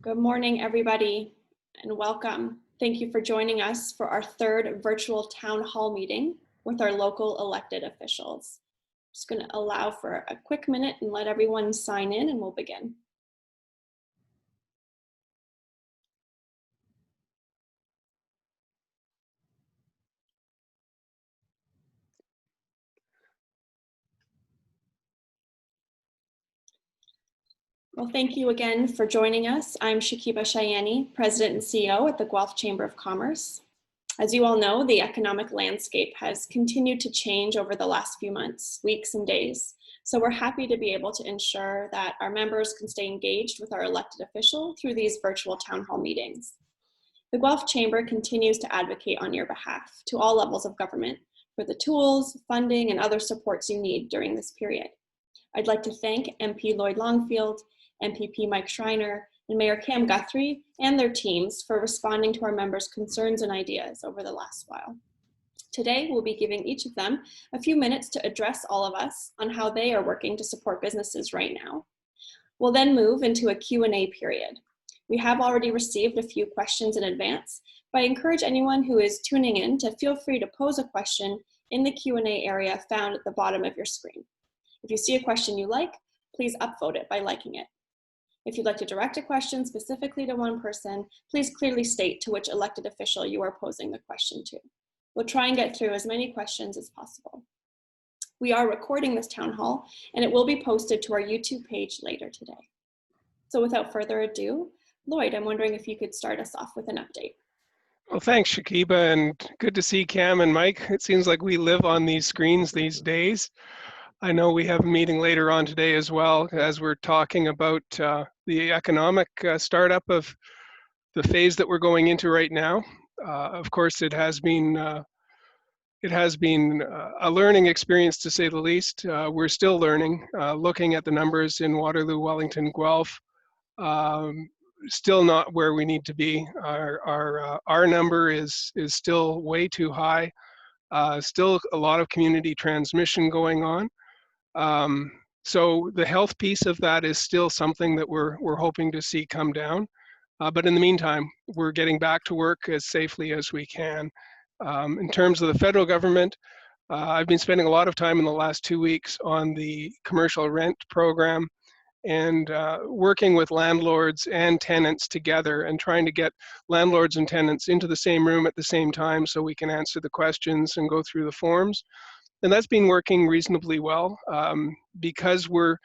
Good morning, everybody, and welcome. Thank you for joining us for our third virtual town hall meeting with our local elected officials. I'm just going to allow for a quick minute and let everyone sign in, and we'll begin. Well, thank you again for joining us. I'm Shakiba Shayani, President and CEO at the Guelph Chamber of Commerce. As you all know, the economic landscape has continued to change over the last few months, weeks, and days. So we're happy to be able to ensure that our members can stay engaged with our elected official through these virtual town hall meetings. The Guelph Chamber continues to advocate on your behalf to all levels of government for the tools, funding, and other supports you need during this period. I'd like to thank MP Lloyd Longfield, MPP Mike Schreiner, and Mayor Cam Guthrie and their teams for responding to our members' concerns and ideas over the last while. Today, we'll be giving each of them a few minutes to address all of us on how they are working to support businesses right now. We'll then move into a Q&A period. We have already received a few questions in advance, but I encourage anyone who is tuning in to feel free to pose a question in the Q&A area found at the bottom of your screen. If you see a question you like, please upvote it by liking it. If you'd like to direct a question specifically to one person, please clearly state to which elected official you are posing the question to. We'll try and get through as many questions as possible. We are recording this town hall, and it will be posted to our YouTube page later today. So without further ado, Lloyd, I'm wondering if you could start us off with an update. Well, thanks, Shakiba, and good to see Cam and Mike. It seems like we live on these screens these days. I know we have a meeting later on today as well, as we're talking about the economic startup of the phase that we're going into right now. Of course, it has been a learning experience, to say the least. We're still learning, looking at the numbers in Waterloo, Wellington, Guelph. Still not where we need to be. Our number is still way too high. Still a lot of community transmission going on. So the health piece of that is still something that we're hoping to see come down. But in the meantime, we're getting back to work as safely as we can. In terms of the federal government, I've been spending a lot of time in the last 2 weeks on the commercial rent program and working with landlords and tenants together and trying to get landlords and tenants into the same room at the same time so we can answer the questions and go through the forms. And that's been working reasonably well because we're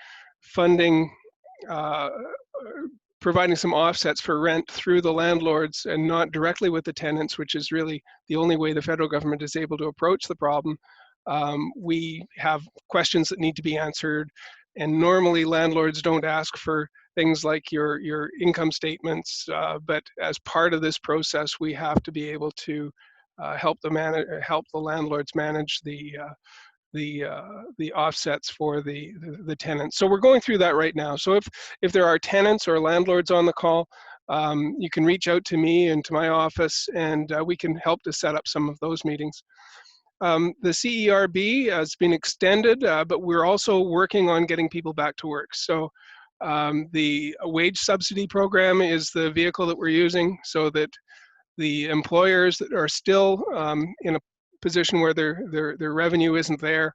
funding, providing some offsets for rent through the landlords and not directly with the tenants, which is really the only way the federal government is able to approach the problem. We have questions that need to be answered, and normally landlords don't ask for things like your income statements, but as part of this process, we have to be able to help the landlords manage the offsets for the tenants. So we're going through that right now. So if there are tenants or landlords on the call, you can reach out to me and to my office, and we can help to set up some of those meetings. The CERB has been extended, but we're also working on getting people back to work. So the wage subsidy program is the vehicle that we're using so that the employers that are still in a position where their revenue isn't there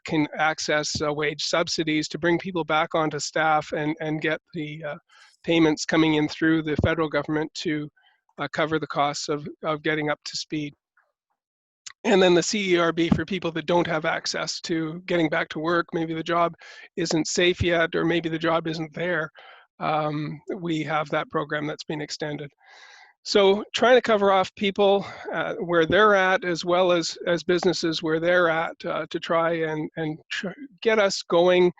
can access wage subsidies to bring people back onto staff and get the payments coming in through the federal government to cover the costs of getting up to speed. And then the CERB for people that don't have access to getting back to work, maybe the job isn't safe yet, or maybe the job isn't there. We have that program that's been extended. So trying to cover off people where they're at, as well as businesses where they're at, to try and get us going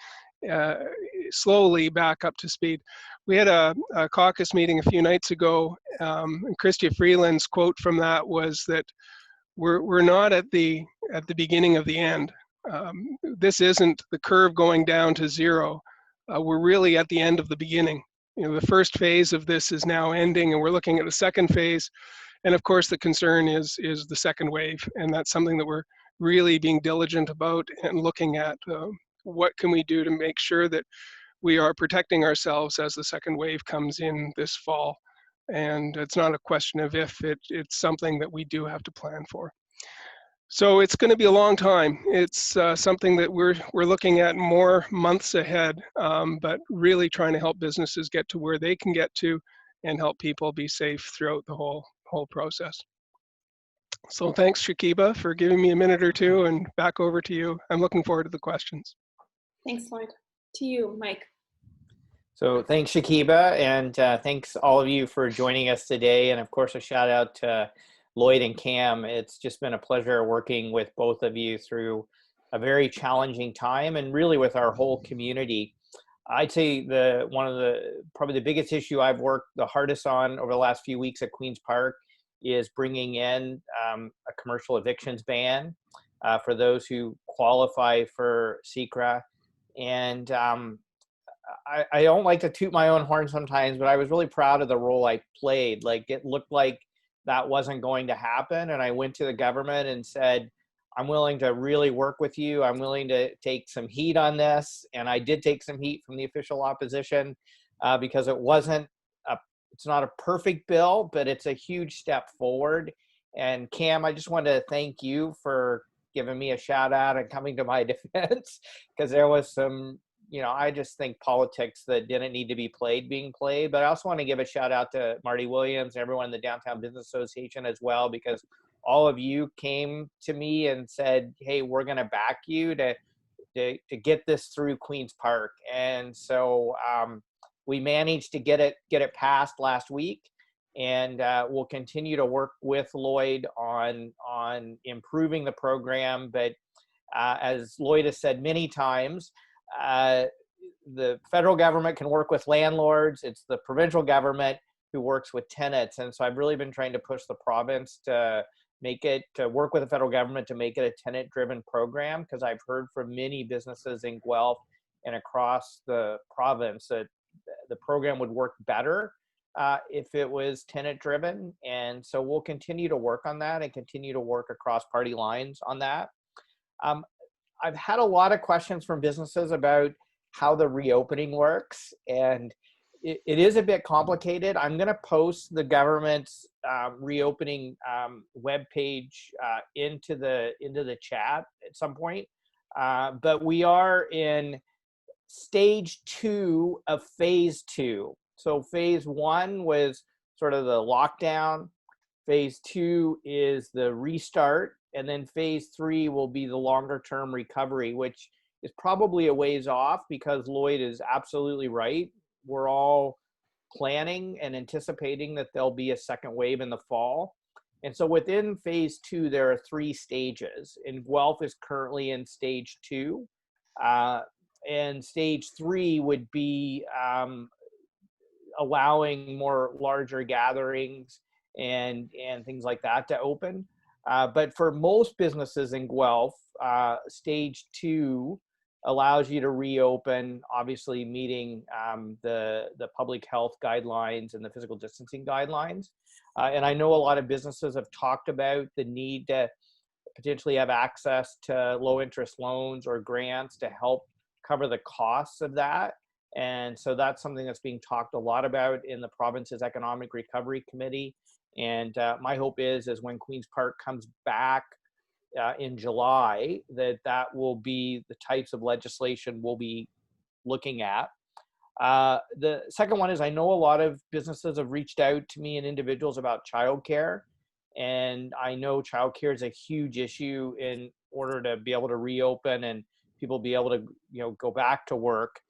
slowly back up to speed. We had a caucus meeting a few nights ago, and Chrystia Freeland's quote from that was that we're not at the beginning of the end. This isn't the curve going down to zero. We're really at the end of the beginning. You know, the first phase of this is now ending, and we're looking at a second phase. And of course, the concern is the second wave, and that's something that we're really being diligent about and looking at. What can we do to make sure that we are protecting ourselves as the second wave comes in this fall. And it's not a question of if, it's something that we do have to plan for. So it's going to be a long time. It's something that we're looking at more months ahead, but really trying to help businesses get to where they can get to and help people be safe throughout the whole process. So thanks, Shakiba, for giving me a minute or two, and back over to you. I'm looking forward to the questions. Thanks, Lloyd. To you, Mike. So thanks, Shakiba, and thanks all of you for joining us today. And of course, a shout out to Lloyd and Cam. It's just been a pleasure working with both of you through a very challenging time, and really with our whole community. I'd say probably the biggest issue I've worked the hardest on over the last few weeks at Queen's Park is bringing in a commercial evictions ban for those who qualify for SECRA. And I don't like to toot my own horn sometimes, but I was really proud of the role I played. Like, it looked like that wasn't going to happen. And I went to the government and said, I'm willing to really work with you. I'm willing to take some heat on this. And I did take some heat from the official opposition because it's not a perfect bill, but it's a huge step forward. And Cam, I just wanted to thank you for giving me a shout out and coming to my defense, because there was some, I just think politics that didn't need to be being played. But I also want to give a shout out to Marty Williams and everyone in the Downtown Business Association as well, because all of you came to me and said, hey, we're going to back you to get this through Queen's Park. And so we managed to get it passed last week, and we'll continue to work with Lloyd on improving the program. But as Lloyd has said many times, the federal government can work with landlords. It's the provincial government who works with tenants. And so I've really been trying to push the province to work with the federal government to make it a tenant-driven program, because I've heard from many businesses in Guelph and across the province that the program would work better if it was tenant-driven. And so we'll continue to work on that and continue to work across party lines on that. I've had a lot of questions from businesses about how the reopening works, and it is a bit complicated. I'm going to post the government's reopening webpage into the chat at some point. But we are in stage 2 of phase 2. So phase 1 was sort of the lockdown. Phase 2 is the restart. And then phase 3 will be the longer term recovery, which is probably a ways off, because Lloyd is absolutely right. We're all planning and anticipating that there'll be a second wave in the fall. And so within phase 2, there are 3 stages, and Guelph is currently in stage 2. And stage 3 would be allowing more larger gatherings and things like that to open. But for most businesses in Guelph, stage 2 allows you to reopen, obviously meeting the public health guidelines and the physical distancing guidelines. And I know a lot of businesses have talked about the need to potentially have access to low interest loans or grants to help cover the costs of that. And so that's something that's being talked a lot about in the province's Economic Recovery Committee. And my hope is when Queen's Park comes back in July, that will be the types of legislation we'll be looking at. The second one is, I know a lot of businesses have reached out to me and individuals about childcare. And I know childcare is a huge issue in order to be able to reopen and people be able to go back to work.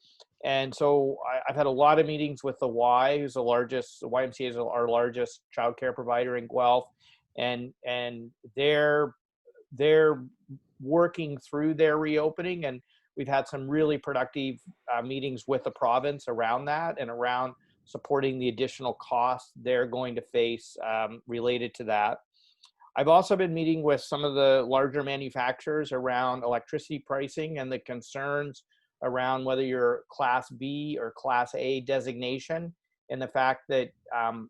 And so I've had a lot of meetings with the Y, who's the YMCA is our largest childcare provider in Guelph, and they're working through their reopening, and we've had some really productive meetings with the province around that and around supporting the additional costs they're going to face related to that. I've also been meeting with some of the larger manufacturers around electricity pricing and the concerns around whether you're Class B or Class A designation, and the fact that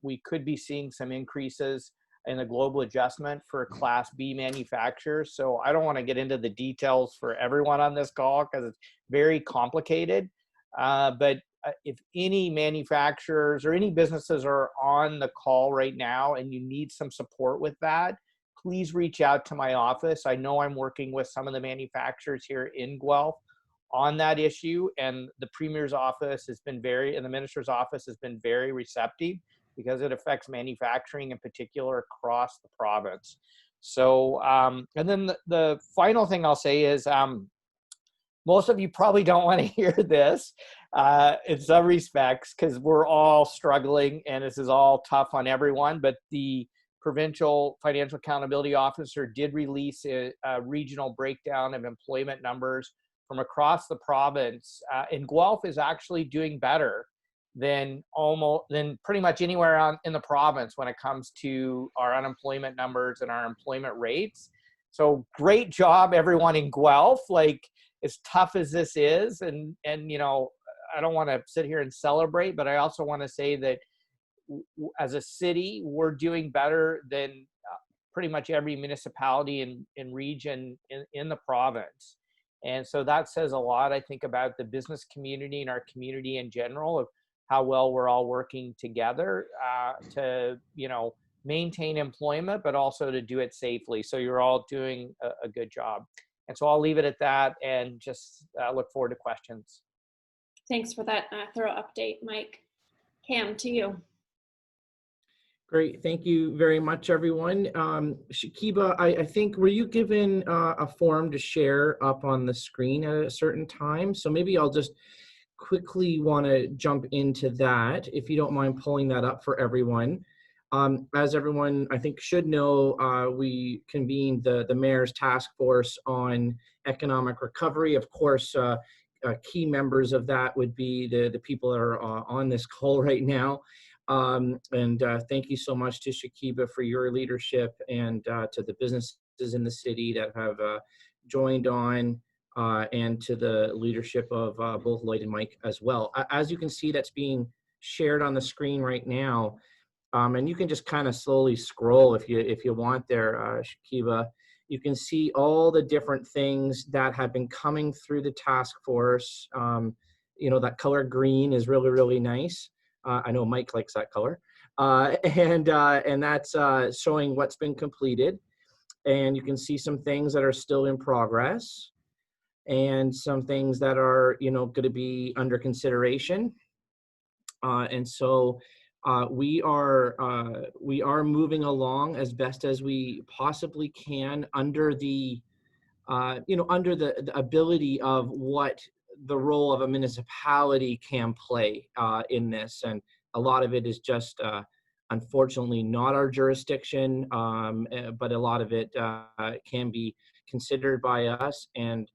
we could be seeing some increases in the global adjustment for Class B manufacturers. So I don't want to get into the details for everyone on this call because it's very complicated. But if any manufacturers or any businesses are on the call right now and you need some support with that, please reach out to my office. I know I'm working with some of the manufacturers here in Guelph on that issue, and the Premier's office has been and the Minister's office has been very receptive because it affects manufacturing in particular across the province. So, and then the final thing I'll say is, most of you probably don't want to hear this in some respects because we're all struggling and this is all tough on everyone, but the Provincial Financial Accountability Officer did release a regional breakdown of employment numbers from across the province. And Guelph is actually doing better than pretty much anywhere in the province when it comes to our unemployment numbers and our employment rates. So great job, everyone in Guelph. Like, as tough as this is, and you know, I don't want to sit here and celebrate, but I also want to say that as a city, we're doing better than pretty much every municipality and region in the province. And so that says a lot, I think, about the business community and our community in general, of how well we're all working together to, you know, maintain employment, but also to do it safely. So you're all doing a good job. And so I'll leave it at that and just look forward to questions. Thanks for that thorough update, Mike. Cam, to you. Great. Thank you very much, everyone. Shakiba, I think, were you given a form to share up on the screen at a certain time? So maybe I'll just quickly want to jump into that, if you don't mind pulling that up for everyone. As everyone, I think, should know, we convened the Mayor's Task Force on Economic Recovery. Of course, key members of that would be the people that are on this call right now. Thank you so much to Shakiba for your leadership, and to the businesses in the city that have joined on, and to the leadership of both Lloyd and Mike as well. As you can see, that's being shared on the screen right now. And you can just kind of slowly scroll if you want there, Shakiba. You can see all the different things that have been coming through the task force. You know, that color green is really, really nice. I know Mike likes that color. And that's showing what's been completed. And you can see some things that are still in progress and some things that are, you know, going to be under consideration. And so we are moving along as best as we possibly can under the, you know, under the ability of what the role of a municipality can play in this. And a lot of it is just, unfortunately, not our jurisdiction, but a lot of it can be considered by us. And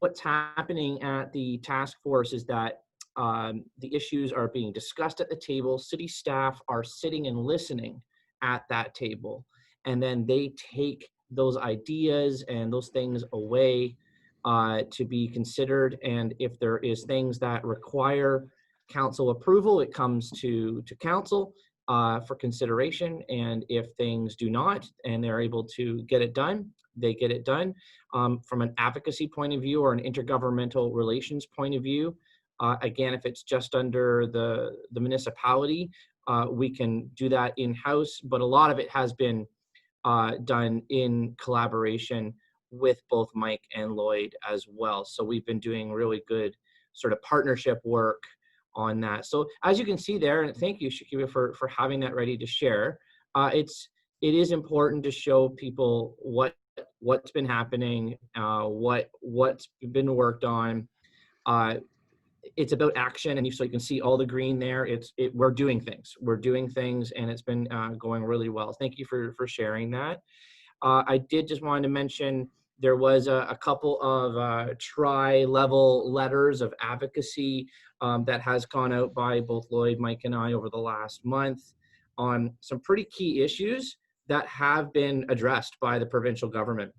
what's happening at the task force is that the issues are being discussed at the table. City staff are sitting and listening at that table, and then they take those ideas and those things away to be considered. And if there is things that require council approval, it comes to council for consideration. And if things do not, and they're able to get it done, they get it done. From an advocacy point of view or an intergovernmental relations point of view, again, if it's just under the municipality, we can do that in-house, but a lot of it has been done in collaboration with both Mike and Lloyd as well. So we've been doing really good sort of partnership work on that. So as you can see there, and thank you, Shakiba, for having that ready to share. It is important to show people what's been happening, what's been worked on. It's about action, and so you can see all the green there. We're doing things, and it's been going really well. Thank you for sharing that. I did just want to mention there was a couple of TriLevel letters of advocacy that has gone out by both Lloyd, Mike, and I over the last month on some pretty key issues that have been addressed by the provincial government.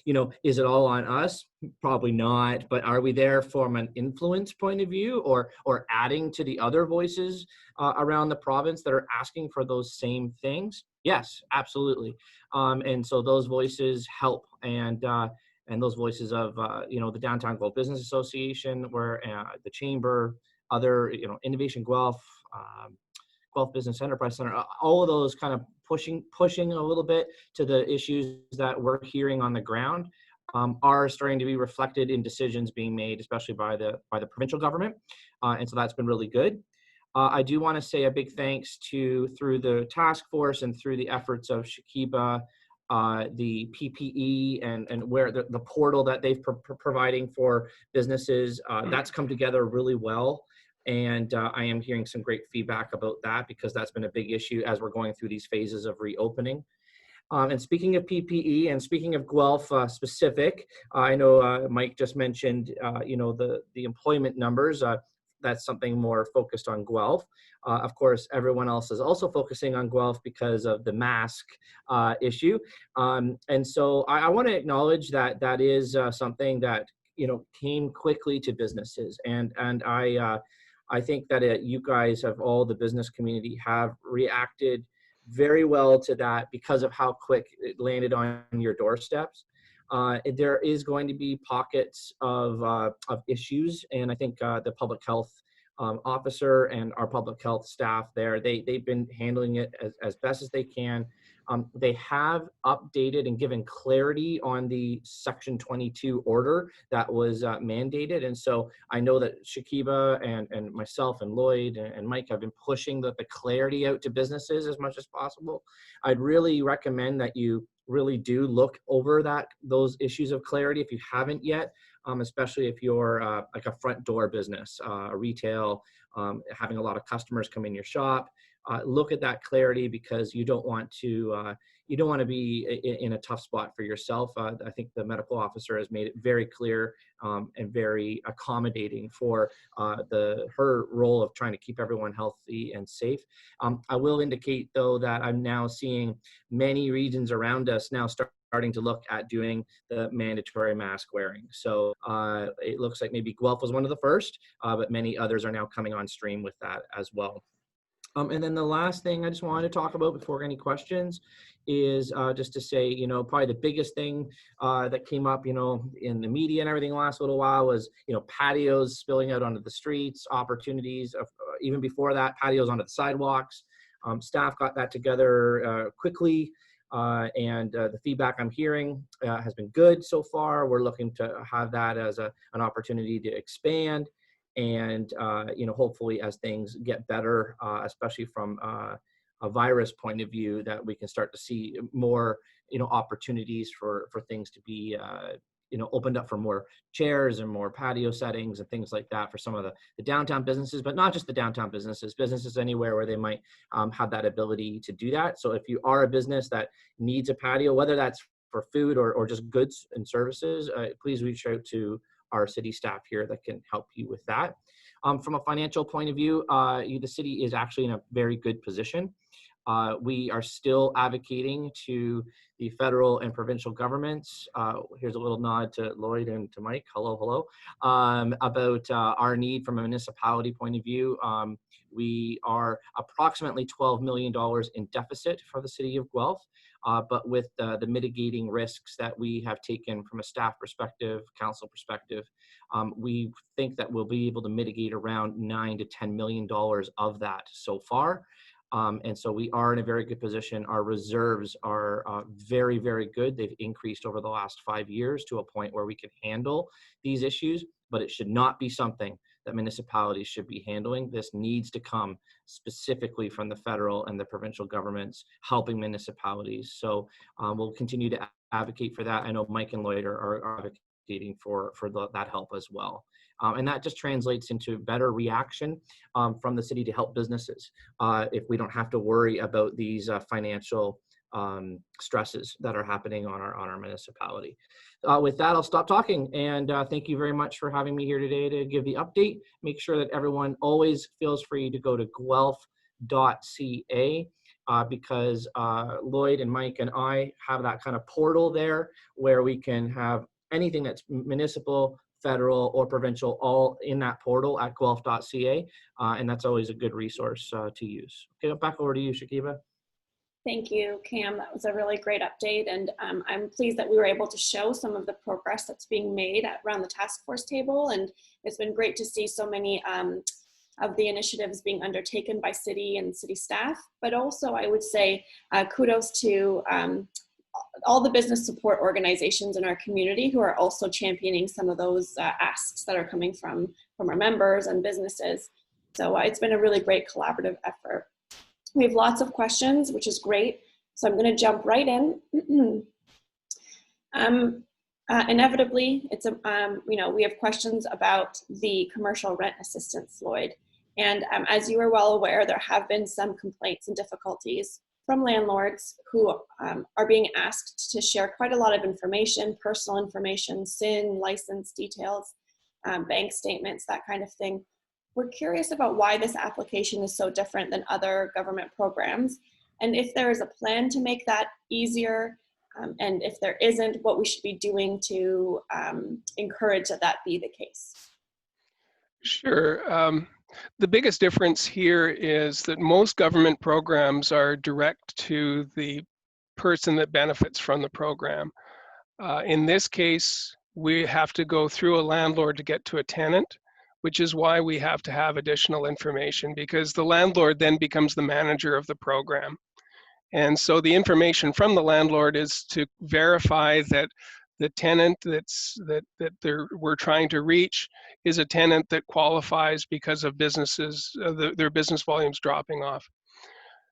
You know, is it all on us? Probably not, but are we there from an influence point of view, or adding to the other voices around the province that are asking for those same things? Yes, absolutely. And so those voices help. And and those voices of, the Downtown Guelph Business Association, where the Chamber, other, Innovation Guelph, Guelph Business Enterprise Center, all of those kind of pushing a little bit to the issues that we're hearing on the ground, are starting to be reflected in decisions being made, especially by the provincial government. And so that's been really good. I do want to say a big thanks through the task force and through the efforts of Shakiba, the PPE and where the portal that they've providing for businesses, that's come together really well. And I am hearing some great feedback about that, because that's been a big issue as we're going through these phases of reopening. And speaking of PPE and speaking of Guelph specific, I know Mike just mentioned, the employment numbers. That's something more focused on Guelph. Of course, everyone else is also focusing on Guelph because of the mask issue. And so I want to acknowledge that that is something that, came quickly to businesses. And I think that you guys have, all the business community, have reacted very well to that because of how quick it landed on your doorsteps. There is going to be pockets of issues, and I think the public health officer and our public health staff there, they've been handling it as best as they can. They have updated and given clarity on the Section 22 order that was mandated. And so I know that Shakiba and myself and Lloyd and Mike have been pushing the clarity out to businesses as much as possible. I'd really recommend that you really do look over those issues of clarity if you haven't yet, especially if you're like a front door business, a retail, having a lot of customers come in your shop. Look at that clarity, because you don't want to be in a tough spot for yourself. I think the medical officer has made it very clear and very accommodating for her role of trying to keep everyone healthy and safe. I will indicate, though, that I'm now seeing many regions around us now starting to look at doing the mandatory mask wearing. So it looks like maybe Guelph was one of the first, but many others are now coming on stream with that as well. And then the last thing I just wanted to talk about before any questions is just to say, probably the biggest thing that came up, in the media and everything the last little while was, patios spilling out onto the streets, opportunities of, even before that, patios onto the sidewalks. Staff got that together quickly. And the feedback I'm hearing has been good so far. We're looking to have that as an opportunity to expand. And, hopefully as things get better, especially from a virus point of view, that we can start to see more, opportunities for things to be, opened up for more chairs and more patio settings and things like that for some of the downtown businesses, but not just the downtown businesses anywhere where they might have that ability to do that. So if you are a business that needs a patio, whether that's for food or just goods and services, please reach out to our city staff here that can help you with that. From a financial point of view, the city is actually in a very good position. We are still advocating to the federal and provincial governments. Here's a little nod to Lloyd and to Mike. Hello. About our need from a municipality point of view. We are approximately $12 million in deficit for the city of Guelph. But with the mitigating risks that we have taken from a staff perspective, council perspective, we think that we'll be able to mitigate around $9 to $10 million of that so far. And so we are in a very good position. Our reserves are very, very good. They've increased over the last 5 years to a point where we can handle these issues, but it should not be something that municipalities should be handling. This needs to come specifically from the federal and the provincial governments helping municipalities. So we'll continue to advocate for that. I know Mike and Lloyd are advocating for that help as well. And that just translates into better reaction from the city to help businesses if we don't have to worry about these financial stresses that are happening on our municipality. With that, I'll stop talking, and thank you very much for having me here today to give the update. Make sure that everyone always feels free to go to guelph.ca because Lloyd and Mike and I have that kind of portal there where we can have anything that's municipal, federal, or provincial all in that portal at guelph.ca, and that's always a good resource to use. Okay, back over to you, Shakiba. Thank you, Cam. That was a really great update. And I'm pleased that we were able to show some of the progress that's being made around the task force table. And it's been great to see so many of the initiatives being undertaken by city and city staff. But also, I would say kudos to all the business support organizations in our community who are also championing some of those asks that are coming from our members and businesses. So it's been a really great collaborative effort. We have lots of questions, which is great. So I'm going to jump right in. Inevitably, it's we have questions about the commercial rent assistance, Lloyd. And as you are well aware, there have been some complaints and difficulties from landlords who are being asked to share quite a lot of information, personal information, SIN, license details, bank statements, that kind of thing. We're curious about why this application is so different than other government programs, and if there is a plan to make that easier, and if there isn't, what we should be doing to encourage that be the case. Sure. The biggest difference here is that most government programs are direct to the person that benefits from the program. In this case, we have to go through a landlord to get to a tenant, which is why we have to have additional information, because the landlord then becomes the manager of the program. And so the information from the landlord is to verify that the tenant we're trying to reach is a tenant that qualifies because of their business volumes dropping off.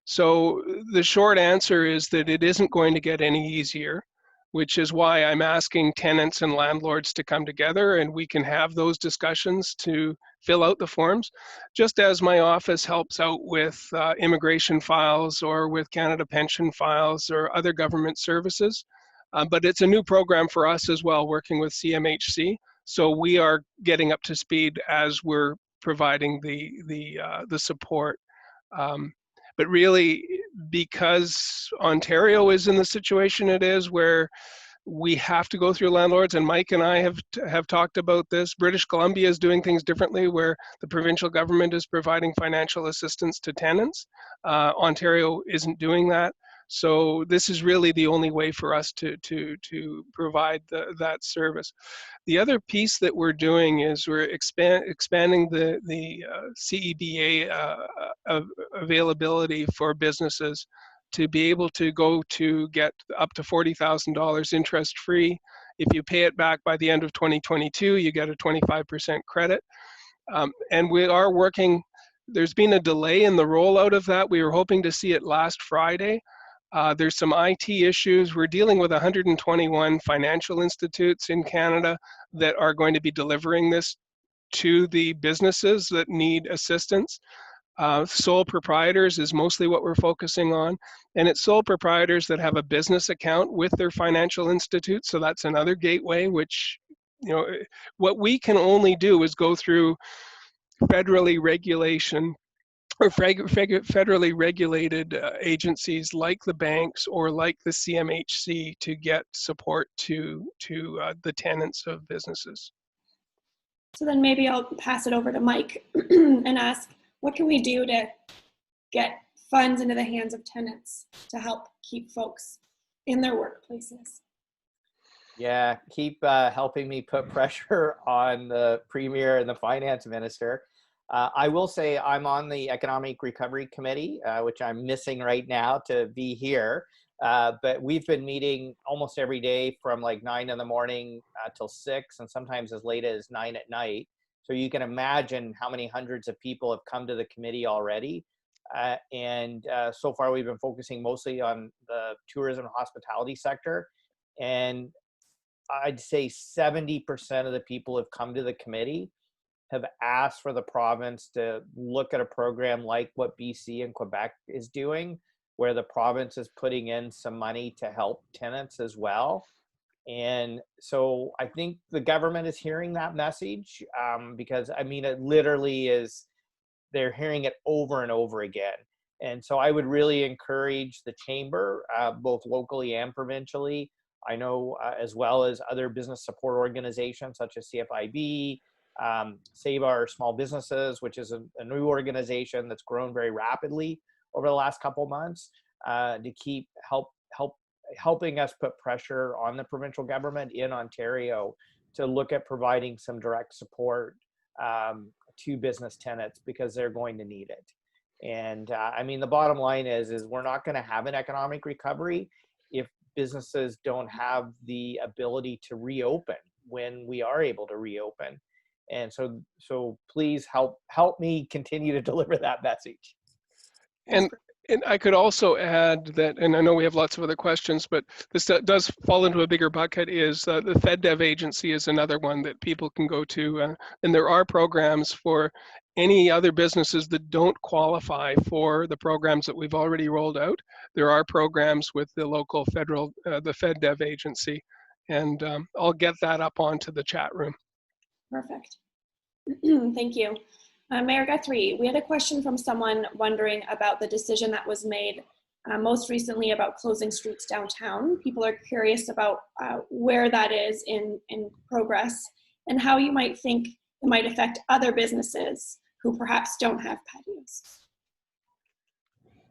So the short answer is that it isn't going to get any easier, which is why I'm asking tenants and landlords to come together and we can have those discussions to fill out the forms, just as my office helps out with immigration files or with Canada Pension files or other government services. But it's a new program for us as well, working with CMHC. So we are getting up to speed as we're providing the support. But really, because Ontario is in the situation it is where we have to go through landlords, and Mike and I have talked about this. British Columbia is doing things differently, where the provincial government is providing financial assistance to tenants. Ontario isn't doing that. So this is really the only way for us to provide that service. The other piece that we're doing is we're expanding the CEBA availability for businesses to be able to go to get up to $40,000 interest-free. If you pay it back by the end of 2022, you get a 25% credit. And we are working, there's been a delay in the rollout of that. We were hoping to see it last Friday. There's some IT issues. We're dealing with 121 financial institutes in Canada that are going to be delivering this to the businesses that need assistance. Sole proprietors is mostly what we're focusing on, and it's sole proprietors that have a business account with their financial institute. So that's another gateway, which, what we can only do is go through federally regulated agencies like the banks or like the CMHC to get support to the tenants of businesses. So then maybe I'll pass it over to Mike and ask, what can we do to get funds into the hands of tenants to help keep folks in their workplaces? Yeah, keep helping me put pressure on the Premier and the Finance Minister. I will say I'm on the Economic Recovery Committee, which I'm missing right now to be here. But we've been meeting almost every day from like 9 in the morning till 6, and sometimes as late as 9 at night. So you can imagine how many hundreds of people have come to the committee already. And so far we've been focusing mostly on the tourism and hospitality sector. And I'd say 70% of the people who have come to the committee have asked for the province to look at a program like what BC and Quebec is doing, where the province is putting in some money to help tenants as well. And so I think the government is hearing that message, because I mean, it literally is, they're hearing it over and over again. And so I would really encourage the chamber, both locally and provincially, I know as well as other business support organizations such as CFIB, Save Our Small Businesses, which is a new organization that's grown very rapidly over the last couple months. to keep helping us put pressure on the provincial government in Ontario to look at providing some direct support to business tenants, because they're going to need it. And I mean, the bottom line is we're not going to have an economic recovery if businesses don't have the ability to reopen when we are able to reopen. And so please help me continue to deliver that message. And I could also add that, and I know we have lots of other questions, but this does fall into a bigger bucket, is the FedDev agency is another one that people can go to. And there are programs for any other businesses that don't qualify for the programs that we've already rolled out. There are programs with the local federal, the FedDev agency. And I'll get that up onto the chat room. Perfect. Thank you. Mayor Guthrie, we had a question from someone wondering about the decision that was made most recently about closing streets downtown. People are curious about where that is in progress and how you might think it might affect other businesses who perhaps don't have patios.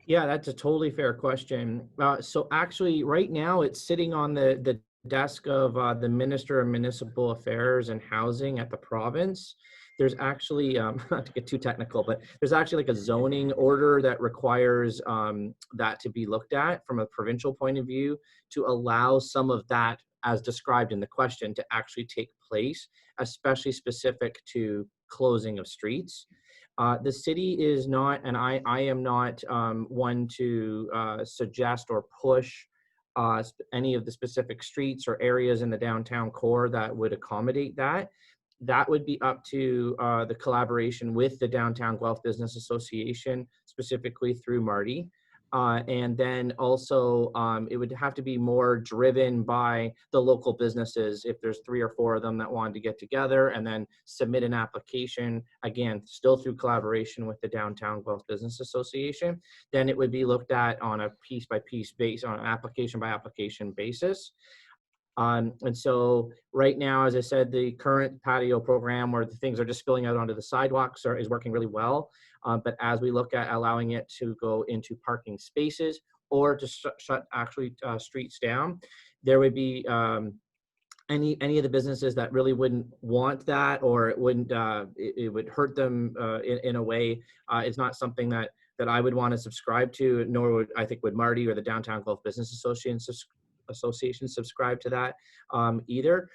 Yeah, that's a totally fair question. So actually, right now, it's sitting on the desk of the Minister of Municipal Affairs and Housing at the province. There's actually, not to get too technical, but there's actually like a zoning order that requires that to be looked at from a provincial point of view to allow some of that, as described in the question, to actually take place, especially specific to closing of streets. The city is not, and I am not one to suggest or push any of the specific streets or areas in the downtown core that would accommodate that. That would be up to the collaboration with the Downtown Guelph Business Association, specifically through Marty. And then also it would have to be more driven by the local businesses. If there's 3 or 4 of them that wanted to get together and then submit an application, again, still through collaboration with the Downtown Guelph Business Association, then it would be looked at on a piece-by-piece basis, on an application-by-application basis. And so right now, as I said, the current patio program where the things are just spilling out onto the sidewalks is working really well. But as we look at allowing it to go into parking spaces or to shut actually streets down, there would be any of the businesses that really wouldn't want that, or it wouldn't it would hurt them in a way. It's not something that I would want to subscribe to, nor would Marty or the Downtown Guelph Business Association subscribe to that either.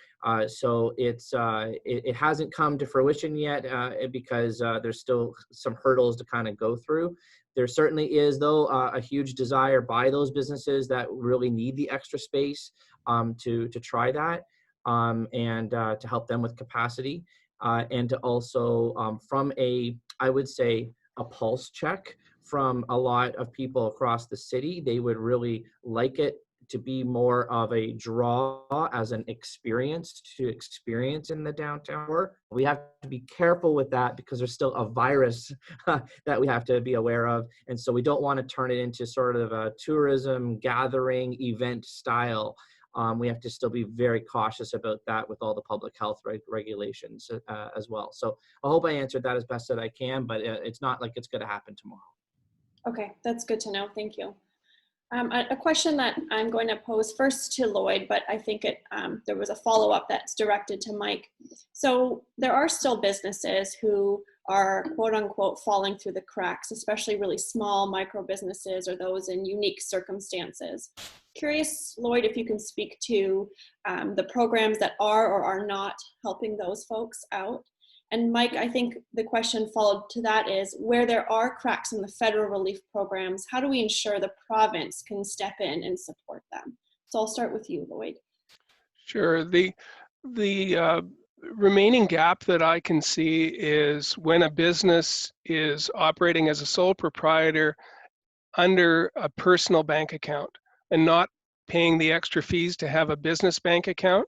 So it hasn't come to fruition yet because there's still some hurdles to kind of go through. There certainly is, though, a huge desire by those businesses that really need the extra space to try that and to help them with capacity and to also from I would say, a pulse check from a lot of people across the city. They would really like it to be more of a draw as an experience to experience in the downtown core. We have to be careful with that because there's still a virus that we have to be aware of. And so we don't want to turn it into sort of a tourism gathering event style. We have to still be very cautious about that with all the public health regulations as well. So I hope I answered that as best that I can, but it's not like it's going to happen tomorrow. Okay, that's good to know. Thank you. A question that I'm going to pose first to Lloyd, but I think there was a follow-up that's directed to Mike. So there are still businesses who are quote unquote falling through the cracks, especially really small micro businesses or those in unique circumstances. Curious, Lloyd, if you can speak to the programs that are or are not helping those folks out. And Mike, I think the question followed to that is, where there are cracks in the federal relief programs, how do we ensure the province can step in and support them? So I'll start with you, Lloyd. Sure. The remaining gap that I can see is when a business is operating as a sole proprietor under a personal bank account and not paying the extra fees to have a business bank account.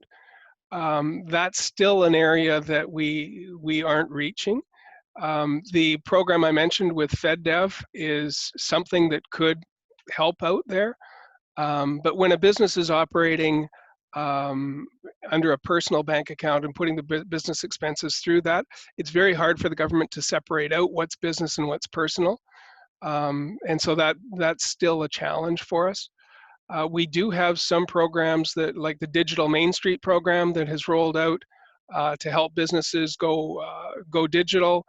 That's still an area that we aren't reaching. The program I mentioned with FedDev is something that could help out there. But when a business is operating under a personal bank account and putting the business expenses through that, it's very hard for the government to separate out what's business and what's personal. And so that's still a challenge for us. We do have some programs that, like the Digital Main Street program that has rolled out to help businesses go digital.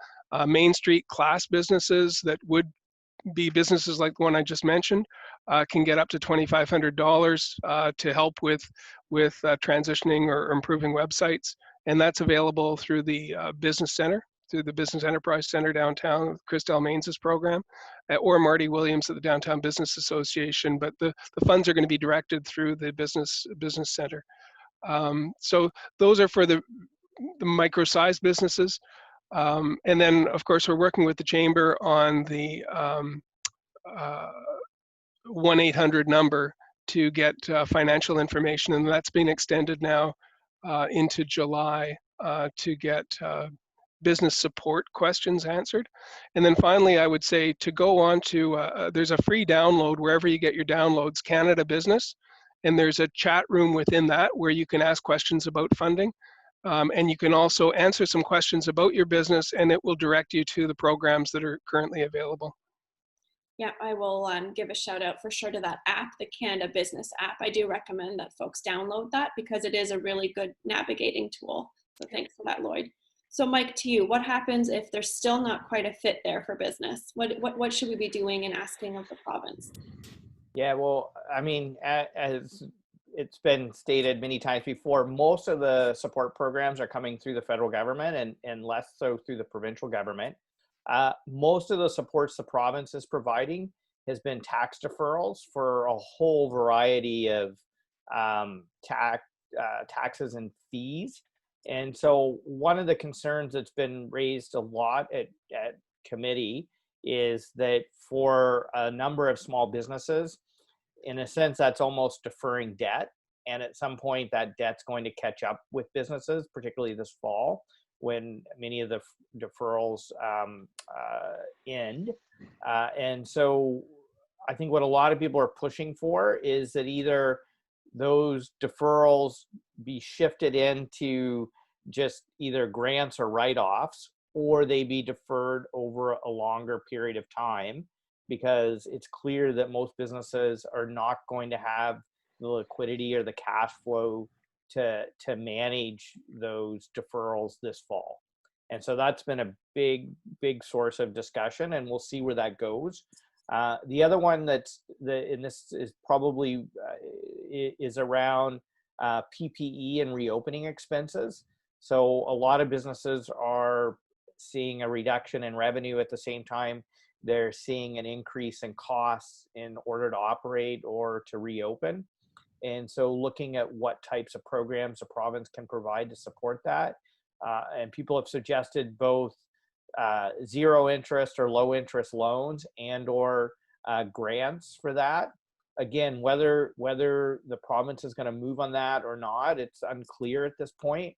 Main Street class businesses that would be businesses like the one I just mentioned can get up to $2,500 to help with transitioning or improving websites, and that's available through the Business Center, through the Business Enterprise Center downtown with Chris Delmaines' program, or Marty Williams at the Downtown Business Association. But the funds are going to be directed through the Business Center. So those are for the micro-sized businesses. And then, of course, we're working with the Chamber on the 1-800 number to get financial information, and that's been extended now into July to get business support questions answered. And then finally, I would say to go on to, there's a free download wherever you get your downloads, Canada Business, and there's a chat room within that where you can ask questions about funding. And you can also answer some questions about your business, and it will direct you to the programs that are currently available. Yeah, I will give a shout out for sure to that app, the Canada Business app. I do recommend that folks download that because it is a really good navigating tool. So thanks for that, Lloyd. So Mike, to you, what happens if there's still not quite a fit there for business? What should we be doing and asking of the province? Yeah, well, I mean, as it's been stated many times before, most of the support programs are coming through the federal government and less so through the provincial government. Most of the supports the province is providing has been tax deferrals for a whole variety of taxes and fees. And so one of the concerns that's been raised a lot at committee is that for a number of small businesses, in a sense, that's almost deferring debt. And at some point, that debt's going to catch up with businesses, particularly this fall, when many of the deferrals end. And so I think what a lot of people are pushing for is that either those deferrals be shifted into just either grants or write-offs, or they be deferred over a longer period of time, because it's clear that most businesses are not going to have the liquidity or the cash flow to manage those deferrals this fall. And so that's been a big source of discussion, and we'll see where that goes. The other one and this is probably is around PPE and reopening expenses. So a lot of businesses are seeing a reduction in revenue at the same time they're seeing an increase in costs in order to operate or to reopen. And so looking at what types of programs the province can provide to support that. And people have suggested both zero interest or low interest loans and or grants for that. Again, whether the province is going to move on that or not, it's unclear at this point,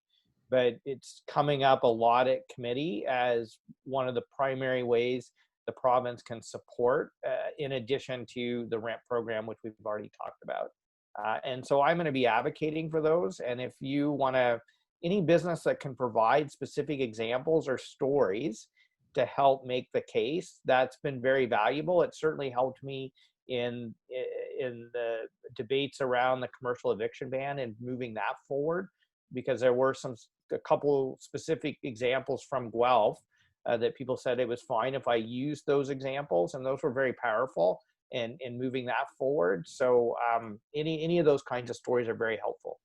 but it's coming up a lot at committee as one of the primary ways the province can support, in addition to the rent program, which we've already talked about. And so I'm going to be advocating for those. And if you want to, any business that can provide specific examples or stories to help make the case, that's been very valuable. It certainly helped me in the debates around the commercial eviction ban and moving that forward, because there were a couple specific examples from Guelph that people said it was fine if I used those examples, and those were very powerful in moving that forward. So any of those kinds of stories are very helpful.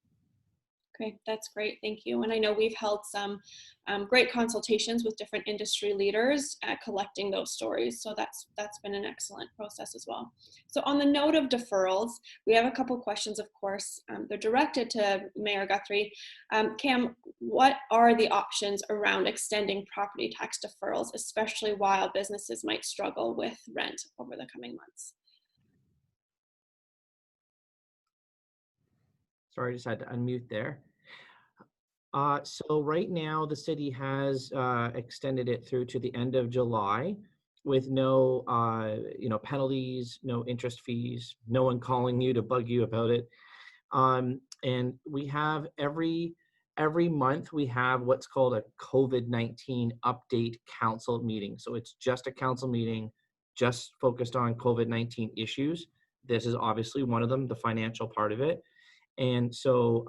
Okay, that's great, thank you. And I know we've held some great consultations with different industry leaders collecting those stories. So that's been an excellent process as well. So on the note of deferrals, we have a couple questions, of course. They're directed to Mayor Guthrie. Cam, what are the options around extending property tax deferrals, especially while businesses might struggle with rent over the coming months? Sorry, I just had to unmute there. So right now the city has extended it through to the end of July with no penalties, no interest fees, no one calling you to bug you about it. And we have every month we have what's called a COVID-19 update council meeting. So it's just a council meeting just focused on COVID-19 issues. This is obviously one of them, the financial part of it. And so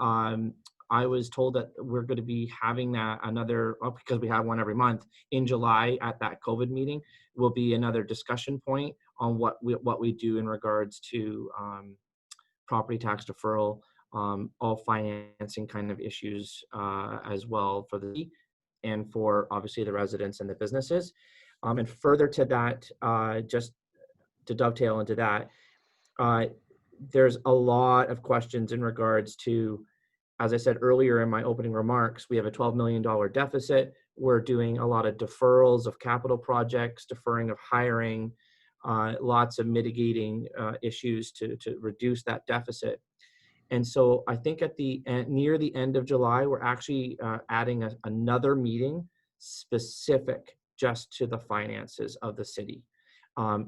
I was told that we're going to be having that another, well, because we have one every month in July at that COVID meeting, will be another discussion point on what we do in regards to property tax deferral, all financing kind of issues as well for the and for obviously the residents and the businesses. And further to that, just to dovetail into that, there's a lot of questions in regards to, as I said earlier in my opening remarks, we have a $12 million deficit. We're doing a lot of deferrals of capital projects, deferring of hiring, lots of mitigating issues to reduce that deficit. And so I think at the end, near the end of July, we're actually adding another meeting specific just to the finances of the city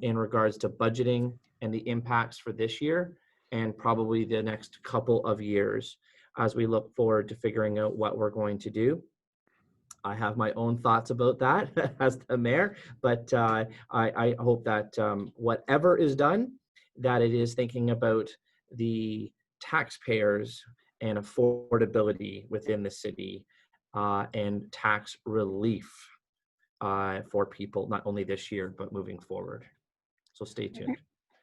in regards to budgeting and the impacts for this year and probably the next couple of years as we look forward to figuring out what we're going to do. I have my own thoughts about that as the mayor, but I hope that whatever is done, that it is thinking about the taxpayers and affordability within the city and tax relief for people, not only this year, but moving forward. So stay tuned.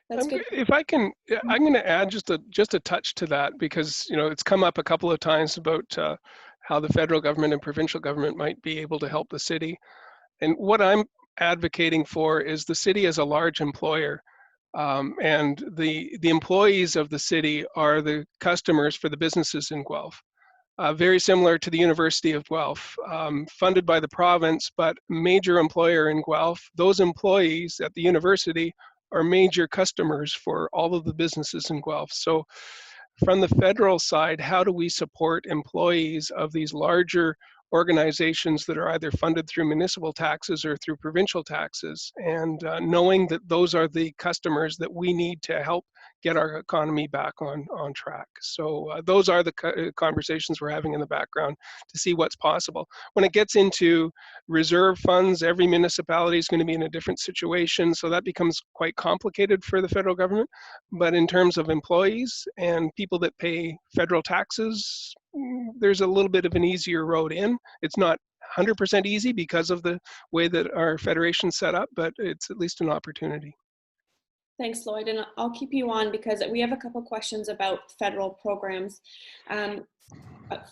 That's good. If I can, I'm going to add just a touch to that, because it's come up a couple of times about how the federal government and provincial government might be able to help the city. And what I'm advocating for is the city as a large employer, and the employees of the city are the customers for the businesses in Guelph. Very similar to the University of Guelph, funded by the province, but major employer in Guelph. Those employees at the university are major customers for all of the businesses in Guelph. So from the federal side, how do we support employees of these larger organizations that are either funded through municipal taxes or through provincial taxes, and knowing that those are the customers that we need to help get our economy back on track. So those are the conversations we're having in the background to see what's possible. When it gets into reserve funds, every municipality is going to be in a different situation, so that becomes quite complicated for the federal government. But in terms of employees and people that pay federal taxes, there's a little bit of an easier road in. It's not 100% easy because of the way that our federation's set up, but it's at least an opportunity. Thanks, Lloyd, and I'll keep you on because we have a couple questions about federal programs.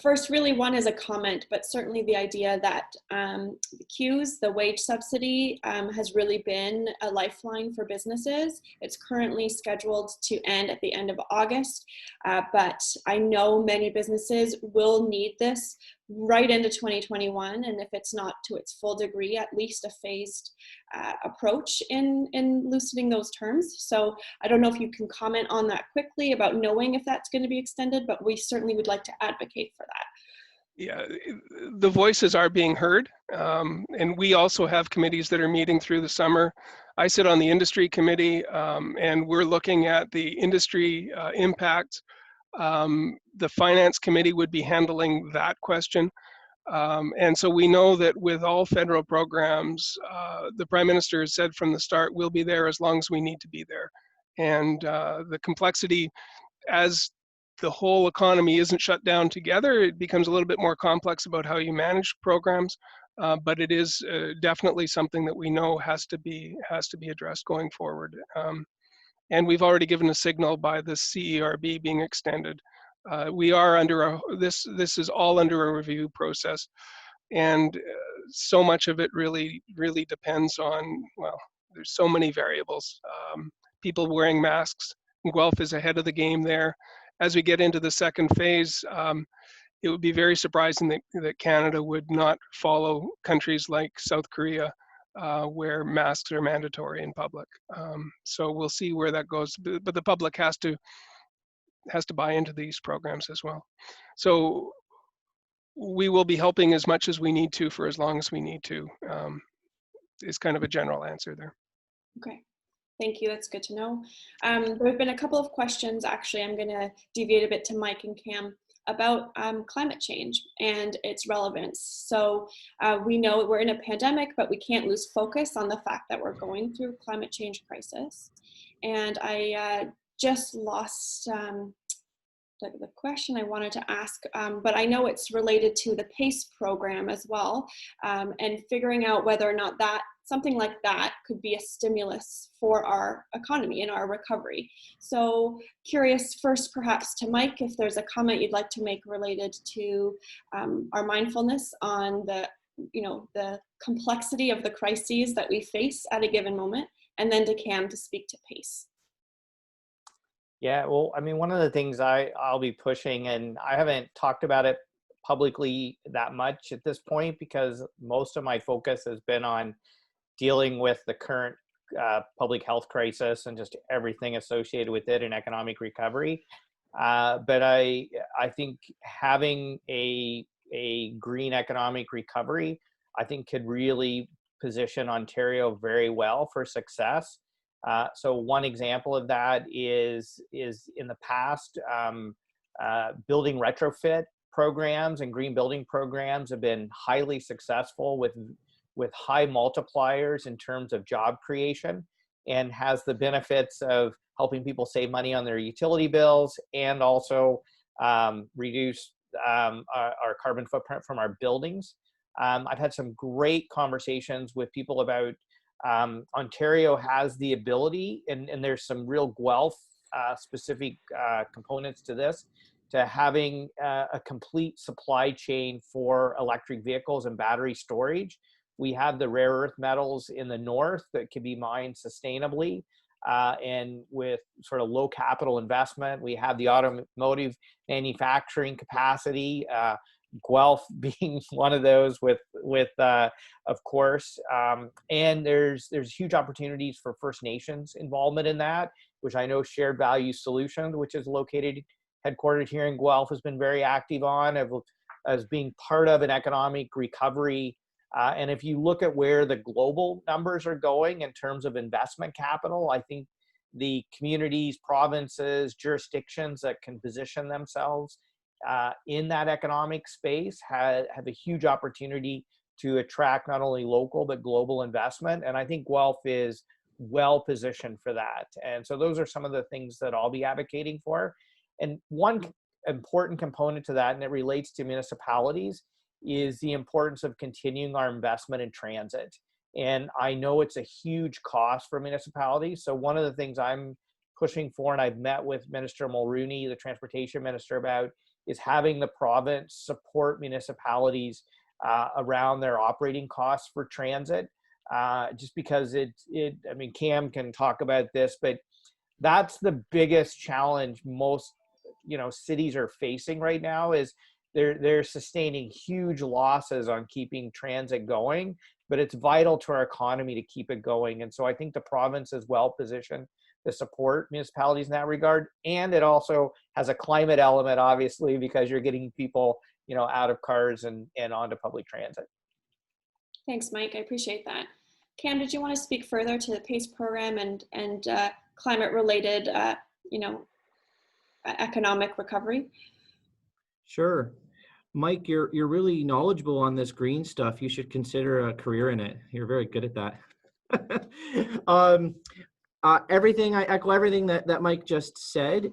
First, really one is a comment, but certainly the idea that the CEWS, the wage subsidy, has really been a lifeline for businesses. It's currently scheduled to end at the end of August, but I know many businesses will need this right into 2021, and if it's not to its full degree, at least a phased approach in loosening those terms. So I don't know if you can comment on that quickly about knowing if that's going to be extended, but we certainly would like to advocate for that. Yeah, the voices are being heard, and we also have committees that are meeting through the summer. I sit on the industry committee, and we're looking at the industry impact. The finance committee would be handling that question. And so we know that with all federal programs, the Prime Minister has said from the start, we'll be there as long as we need to be there. And the complexity, as the whole economy isn't shut down together, it becomes a little bit more complex about how you manage programs. But it is definitely something that we know has to be addressed going forward. And we've already given a signal by the CERB being extended. We are under this is all under a review process, and so much of it really depends on, well, there's so many variables. People wearing masks, Guelph is ahead of the game there. As we get into the second phase, it would be very surprising that Canada would not follow countries like South Korea, where masks are mandatory in public. So we'll see where that goes, but the public has to buy into these programs as well. So we will be helping as much as we need to for as long as we need to, is kind of a general answer there. Okay. Thank you. That's good to know. There have been a couple of questions. Actually, I'm going to deviate a bit to Mike and Cam about climate change and its relevance. So we know we're in a pandemic, but we can't lose focus on the fact that we're going through a climate change crisis. And I just lost the question I wanted to ask, but I know it's related to the PACE program as well, and figuring out whether or not that something like that could be a stimulus for our economy and our recovery. So curious first perhaps to Mike, if there's a comment you'd like to make related to our mindfulness on the complexity of the crises that we face at a given moment, and then to Cam to speak to PACE. Yeah, well, I mean, one of the things I'll be pushing, and I haven't talked about it publicly that much at this point because most of my focus has been on dealing with the current public health crisis and just everything associated with it and economic recovery. But I think having a green economic recovery, I think could really position Ontario very well for success. So one example of that is in the past, building retrofit programs and green building programs have been highly successful with high multipliers in terms of job creation, and has the benefits of helping people save money on their utility bills and also reduce our carbon footprint from our buildings. I've had some great conversations with people about Ontario has the ability, and there's some real Guelph specific components to this, to having a complete supply chain for electric vehicles and battery storage. We have the rare earth metals in the north that can be mined sustainably and with sort of low capital investment. We have the automotive manufacturing capacity, Guelph being one of those with of course, and there's huge opportunities for First Nations involvement in that, which I know Shared Value Solutions, which is headquartered here in Guelph, has been very active on as being part of an economic recovery. And if you look at where the global numbers are going in terms of investment capital, I think the communities, provinces, jurisdictions that can position themselves in that economic space have a huge opportunity to attract not only local but global investment. And I think Guelph is well positioned for that. And so those are some of the things that I'll be advocating for. And one important component to that, and it relates to municipalities, is the importance of continuing our investment in transit. And I know it's a huge cost for municipalities. So one of the things I'm pushing for, and I've met with Minister Mulrooney, the Transportation Minister, about, is having the province support municipalities around their operating costs for transit. Just because I mean, Cam can talk about this, but that's the biggest challenge most, cities are facing right now, is they're sustaining huge losses on keeping transit going, but it's vital to our economy to keep it going. And so I think the province is well positioned to support municipalities in that regard. And it also has a climate element, obviously, because you're getting people, out of cars and onto public transit. Thanks, Mike. I appreciate that. Cam, did you want to speak further to the PACE program and climate-related, economic recovery? Sure. Mike, you're really knowledgeable on this green stuff. You should consider a career in it. You're very good at that. I echo everything that Mike just said.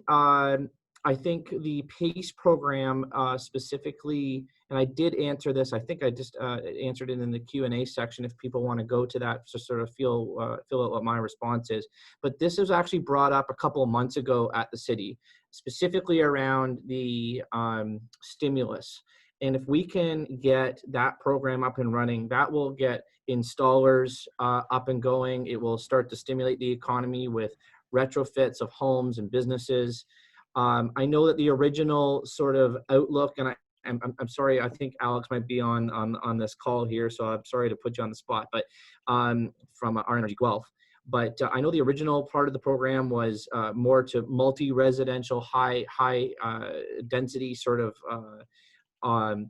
I think the PACE program specifically, and I did answer this, I think I just answered it in the Q&A section if people want to go to that to sort of feel out what my response is. But this was actually brought up a couple of months ago at the city, specifically around the stimulus. And if we can get that program up and running, that will get installers up and going. It will start to stimulate the economy with retrofits of homes and businesses. I know that the original sort of outlook, and I'm sorry, I think Alex might be on this call here, so I'm sorry to put you on the spot, but from RNG Guelph. But I know the original part of the program was more to multi-residential, high density sort of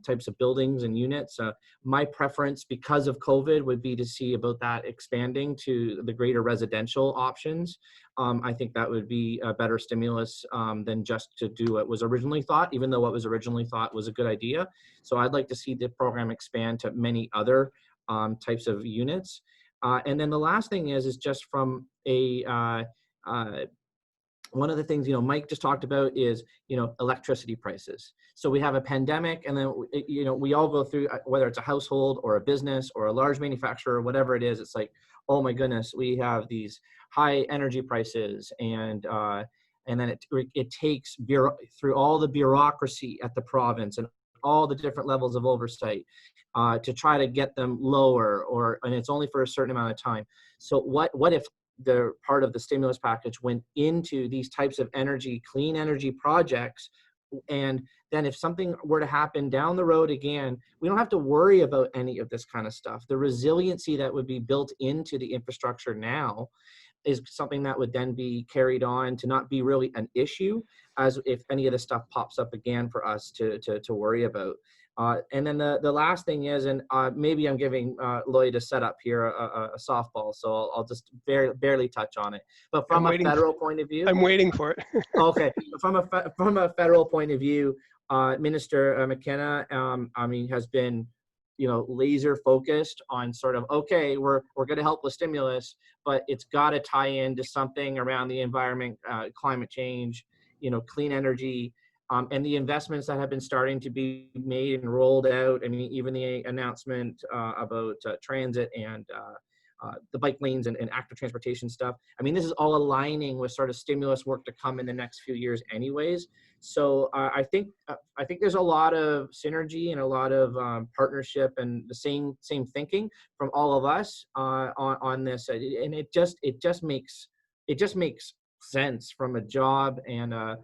types of buildings and units. My preference, because of COVID, would be to see about that expanding to the greater residential options. I think that would be a better stimulus than just to do what was originally thought, even though what was originally thought was a good idea. So I'd like to see the program expand to many other types of units. And then the last thing is just from a one of the things, Mike just talked about is, electricity prices. So we have a pandemic, and then, we all go through, whether it's a household or a business or a large manufacturer or whatever it is, it's like, oh my goodness, we have these high energy prices, and then it takes through all the bureaucracy at the province and all the different levels of oversight to try to get them lower, and it's only for a certain amount of time. So what if the part of the stimulus package went into these types of clean energy projects, and then if something were to happen down the road again, we don't have to worry about any of this kind of stuff. The resiliency that would be built into the infrastructure now is something that would then be carried on to not be really an issue as if any of this stuff pops up again for us to worry about. And then the last thing is, and maybe I'm giving Lloyd a setup here, a softball, so I'll just barely touch on it. But from a federal point of view, I'm waiting for it. okay, from a federal point of view, Minister McKenna, has been, laser focused on sort of, okay, we're going to help with stimulus, but it's got to tie into something around the environment, climate change, clean energy. And the investments that have been starting to be made and rolled out. I mean, even the announcement about transit and the bike lanes and active transportation stuff. I mean, this is all aligning with sort of stimulus work to come in the next few years anyways. So I think there's a lot of synergy and a lot of partnership and the same thinking from all of us on this. And it just makes sense from a job and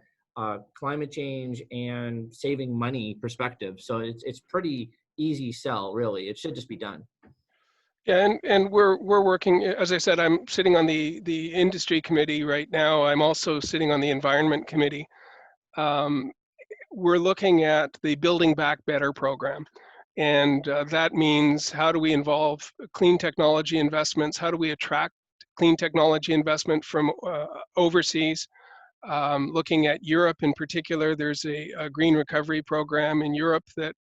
climate change and saving money perspective. So it's pretty easy sell, really. It should just be done. Yeah, and we're working, as I said, I'm sitting on the industry committee right now. I'm also sitting on the environment committee. We're looking at the Building Back Better program. And that means, how do we involve clean technology investments? How do we attract clean technology investment from overseas? Looking at Europe in particular, there's a green recovery program in Europe that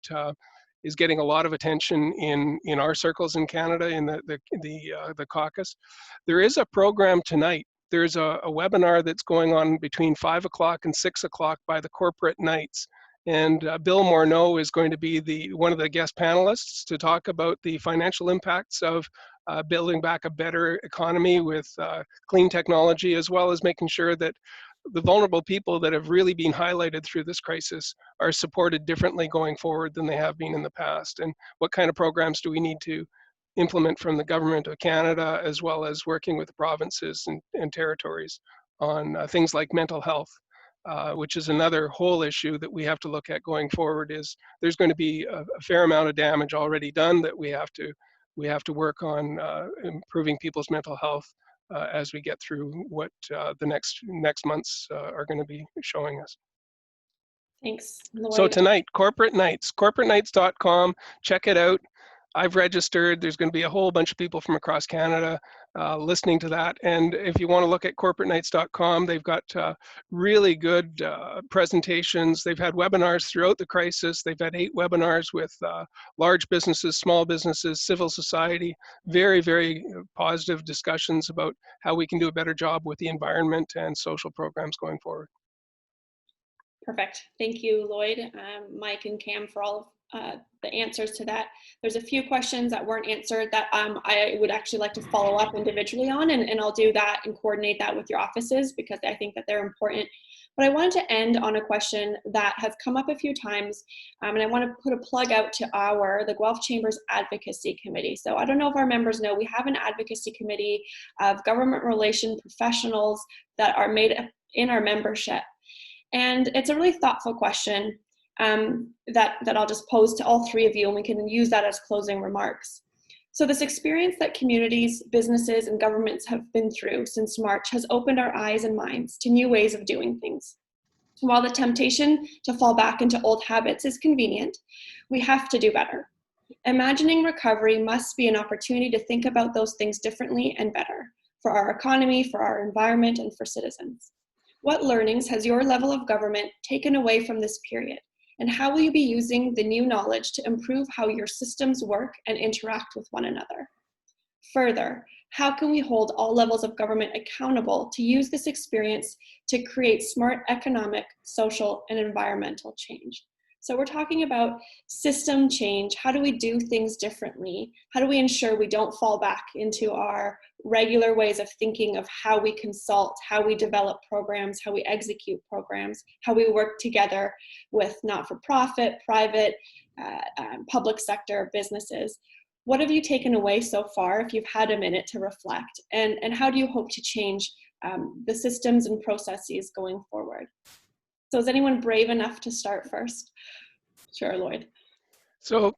is getting a lot of attention in our circles in Canada, in the caucus. There is a program tonight. There's a webinar that's going on between 5 o'clock and 6 o'clock by the Corporate Knights. And Bill Morneau is going to be one of the guest panelists to talk about the financial impacts of building back a better economy with clean technology, as well as making sure that the vulnerable people that have really been highlighted through this crisis are supported differently going forward than they have been in the past. And what kind of programs do we need to implement from the government of Canada, as well as working with the provinces and territories on things like mental health, which is another whole issue that we have to look at going forward. Is there's going to be a fair amount of damage already done that we have to work on improving people's mental health as we get through what the next months are going to be showing us. Thanks, Lloyd. So tonight, Corporate Knights, corporateknights.com, check it out. I've registered. There's going to be a whole bunch of people from across Canada listening to that. And if you want to look at corporateknights.com, they've got really good presentations. They've had webinars throughout the crisis. They've had 8 webinars with large businesses, small businesses, civil society, very, very positive discussions about how we can do a better job with the environment and social programs going forward. Perfect. Thank you, Lloyd, Mike, and Cam for all of the answers to that. There's a few questions that weren't answered that I would actually like to follow up individually on, and I'll do that and coordinate that with your offices because I think that they're important. But I wanted to end on a question that has come up a few times, and I want to put a plug out to the Guelph Chamber's Advocacy Committee. So I don't know if our members know, we have an advocacy committee of government relation professionals that are made up in our membership. And it's a really thoughtful question that I'll just pose to all 3 of you, and we can use that as closing remarks. So this experience that communities, businesses, and governments have been through since March has opened our eyes and minds to new ways of doing things. While the temptation to fall back into old habits is convenient, we have to do better. Imagining recovery must be an opportunity to think about those things differently and better for our economy, for our environment, and for citizens. What learnings has your level of government taken away from this period? And how will you be using the new knowledge to improve how your systems work and interact with one another? Further, how can we hold all levels of government accountable to use this experience to create smart economic, social, and environmental change? So we're talking about system change. How do we do things differently? How do we ensure we don't fall back into our regular ways of thinking of how we consult, how we develop programs, how we execute programs, how we work together with not-for-profit, private, public sector businesses? What have you taken away so far, if you've had a minute to reflect? And how do you hope to change the systems and processes going forward? So is anyone brave enough to start first? Sure, Lloyd. So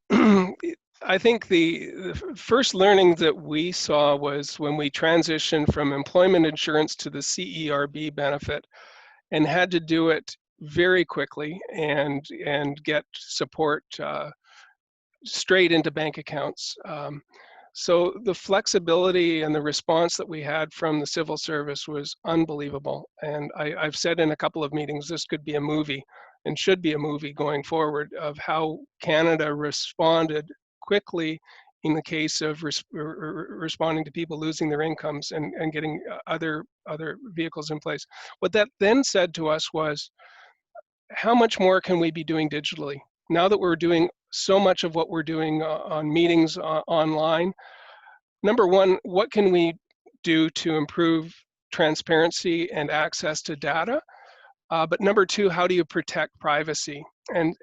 I think the first learning that we saw was when we transitioned from employment insurance to the CERB benefit and had to do it very quickly and get support straight into bank accounts. So the flexibility and the response that we had from the civil service was unbelievable. And I've said in a couple of meetings, this could be a movie and should be a movie going forward of how Canada responded quickly in the case of responding to people losing their incomes and getting other vehicles in place. What that then said to us was, how much more can we be doing digitally? Now that we're doing so much of what we're doing on meetings online, number one, what can we do to improve transparency and access to data? But number two, how do you protect privacy and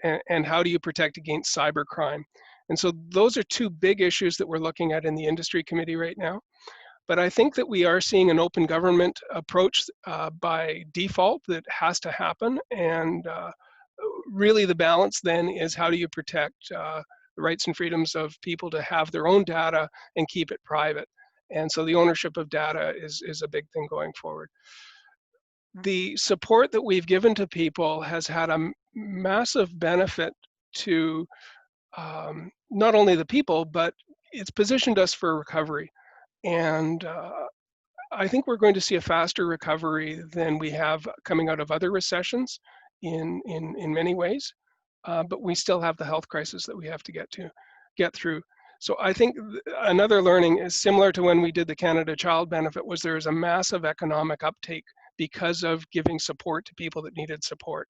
how do you protect against cybercrime? And so those are two big issues that we're looking at in the industry committee right now. But I think that we are seeing an open government approach by default that has to happen. And really the balance then is, how do you protect the rights and freedoms of people to have their own data and keep it private? And so the ownership of data is a big thing going forward. The support that we've given to people has had a massive benefit to not only the people, but it's positioned us for recovery. And I think we're going to see a faster recovery than we have coming out of other recessions in many ways. But we still have the health crisis that we have to get through. So I think another learning is similar to when we did the Canada Child Benefit, was there is a massive economic uptake because of giving support to people that needed support.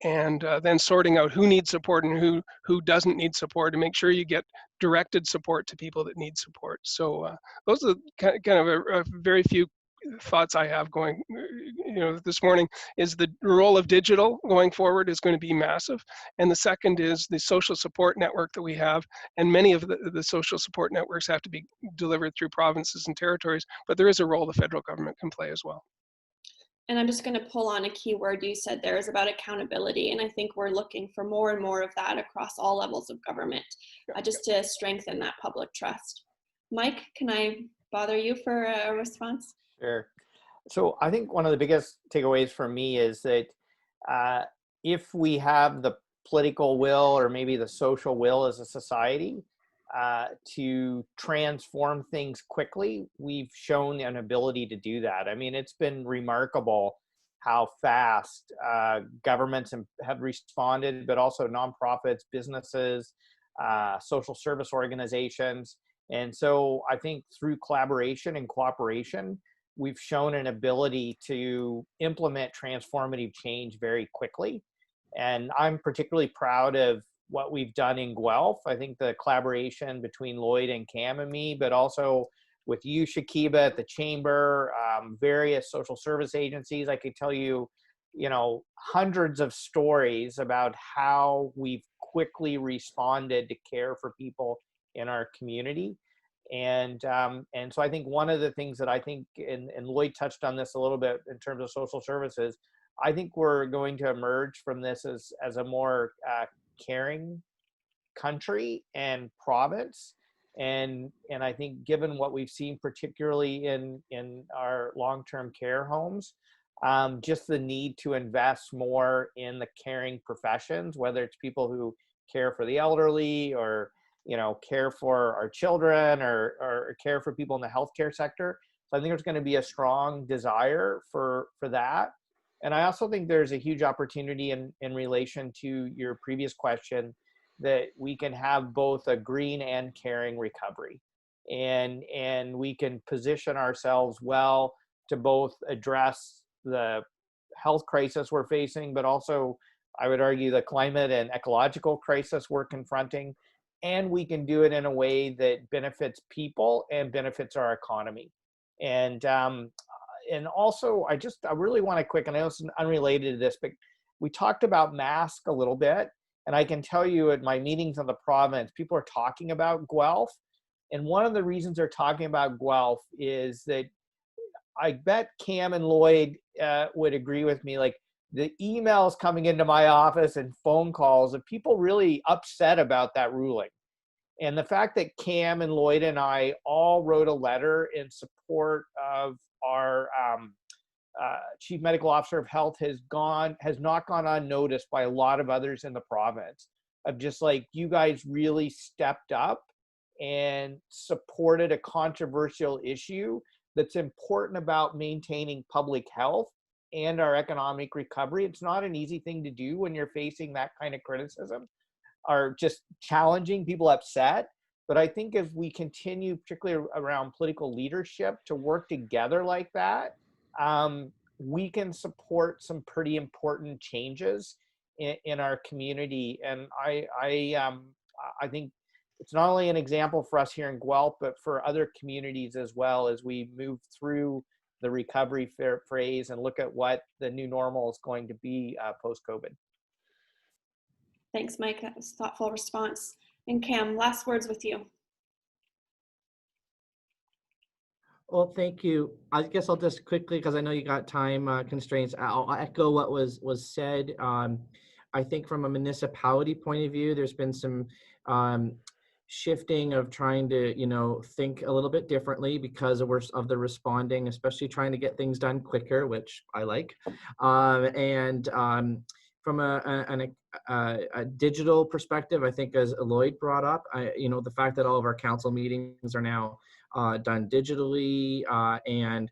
And then sorting out who needs support and who doesn't need support, and make sure you get directed support to people that need support. So those are kind of a very few thoughts I have going, this morning. Is the role of digital going forward is going to be massive. And the second is the social support network that we have. And many of the social support networks have to be delivered through provinces and territories, but there is a role the federal government can play as well. And I'm just going to pull on a key word you said there, is about accountability. And I think we're looking for more and more of that across all levels of government, just to strengthen that public trust. Mike, can I bother you for a response? Sure. So I think one of the biggest takeaways for me is that if we have the political will, or maybe the social will as a society, to transform things quickly, we've shown an ability to do that. I mean, it's been remarkable how fast governments have responded, but also nonprofits, businesses, social service organizations. And so I think through collaboration and cooperation, we've shown an ability to implement transformative change very quickly. And I'm particularly proud of what we've done in Guelph. I think the collaboration between Lloyd and Cam and me, but also with you, Shakiba, at the Chamber, various social service agencies. I could tell you, hundreds of stories about how we've quickly responded to care for people in our community. And so I think one of the things that I think, and Lloyd touched on this a little bit in terms of social services, I think we're going to emerge from this as a more caring country and province. And I think given what we've seen, particularly in our long-term care homes, just the need to invest more in the caring professions, whether it's people who care for the elderly or, you know, care for our children or care for people in the healthcare sector. So I think there's going to be a strong desire for that. And I also think there's a huge opportunity in relation to your previous question that we can have both a green and caring recovery. And we can position ourselves well to both address the health crisis we're facing, but also, I would argue, the climate and ecological crisis we're confronting. And we can do it in a way that benefits people and benefits our economy. And also, I really want to quick, and I know it's unrelated to this, but we talked about masks a little bit. And I can tell you at my meetings in the province, people are talking about Guelph. And one of the reasons they're talking about Guelph is that I bet Cam and Lloyd would agree with me, like the emails coming into my office and phone calls of people really upset about that ruling. And the fact that Cam and Lloyd and I all wrote a letter in support of our Chief Medical Officer of Health has not gone unnoticed by a lot of others in the province, of just like, you guys really stepped up and supported a controversial issue that's important about maintaining public health and our economic recovery. It's not an easy thing to do when you're facing that kind of criticism or just challenging people upset. But I think if we continue, particularly around political leadership, to work together like that, we can support some pretty important changes in our community. And I think it's not only an example for us here in Guelph, but for other communities as well, as we move through the recovery phase and look at what the new normal is going to be post-COVID. Thanks, Mike. That was a thoughtful response. And Cam, last words with you. Well, thank you. I guess I'll just quickly, because I know you got time constraints, I'll echo what was said. I think from a municipality point of view, there's been some shifting of trying to, think a little bit differently because of the responding, especially trying to get things done quicker, which I like. From a digital perspective, I think, as Lloyd brought up, the fact that all of our council meetings are now done digitally, and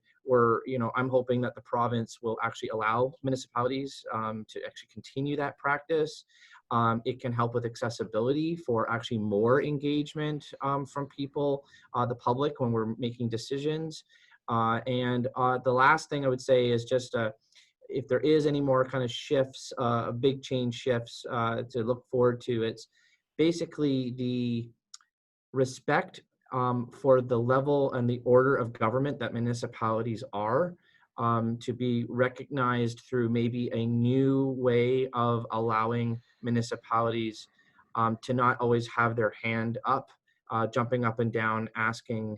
I'm hoping that the province will actually allow municipalities to actually continue that practice. It can help with accessibility for actually more engagement from people, the public, when we're making decisions. And the last thing I would say is just if there is any more kind of shifts, big change shifts to look forward to, it's basically the respect for the level and the order of government that municipalities are, to be recognized through maybe a new way of allowing municipalities to not always have their hand up, jumping up and down, asking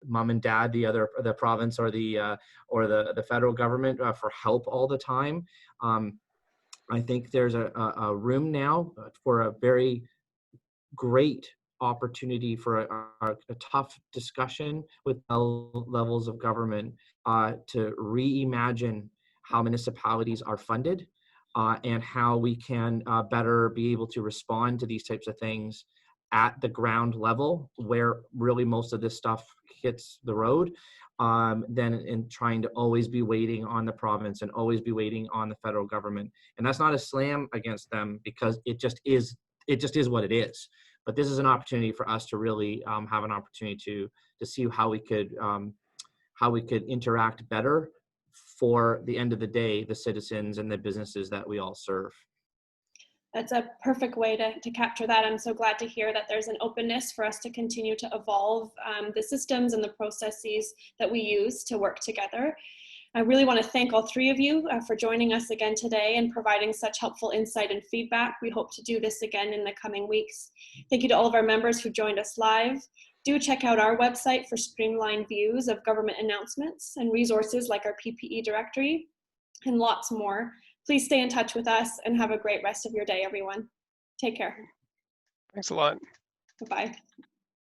mom and dad, the province or the federal government for help all the time. I think there's a room now for a very great opportunity for a tough discussion with levels of government to reimagine how municipalities are funded and how we can better be able to respond to these types of things at the ground level, where really most of this stuff hits the road, than in trying to always be waiting on the province and always be waiting on the federal government. And that's not a slam against them, because it just is what it is. But this is an opportunity for us to really have an opportunity to see how we could interact better for the end of the day, the citizens and the businesses that we all serve. That's a perfect way to capture that. I'm so glad to hear that there's an openness for us to continue to evolve the systems and the processes that we use to work together. I really want to thank all three of you for joining us again today and providing such helpful insight and feedback. We hope to do this again in the coming weeks. Thank you to all of our members who joined us live. Do check out our website for streamlined views of government announcements and resources like our PPE directory and lots more. Please stay in touch with us and have a great rest of your day, everyone. Take care. Thanks a lot. Bye-bye.